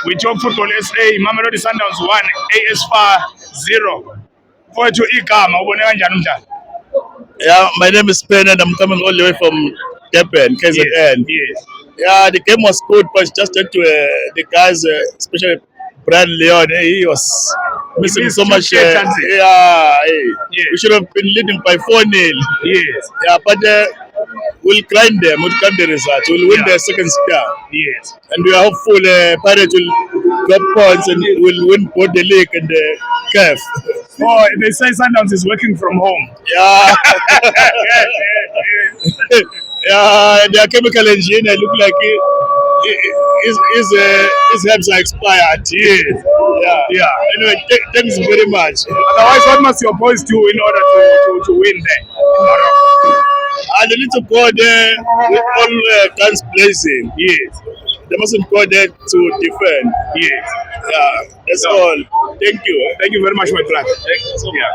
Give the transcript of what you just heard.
We talk football SA, Mamelodi Sundowns 1, AS FAR 0. Mfowethu igama ubone kanjani umdlalo? Yeah, my name is Ben and I'm coming all the way from Durban, KZN. Yes. Yeah, the game was good, but just to the guys, especially Brian Leon, he was missing so much. We should have been leading by 4-0. Yes. Yeah, but we'll grind them, we'll grind the result, we'll win the second star. Yes. And we are hopeful Pirates will drop points and will win both the league and the CAF. Oh, they say Sundowns is working from home. Yeah. Yeah, their chemical engineer look like his herbs are expired. Yes. Yeah. Anyway, thanks very much. Otherwise, what must your boys do in order to win there in Morocco? They need to go there with all guns blazing. Yes. They mustn't go there to defend. Yes. Yeah, that's all. Thank you. Thank you very much, my brother. Thank you so much. Yeah.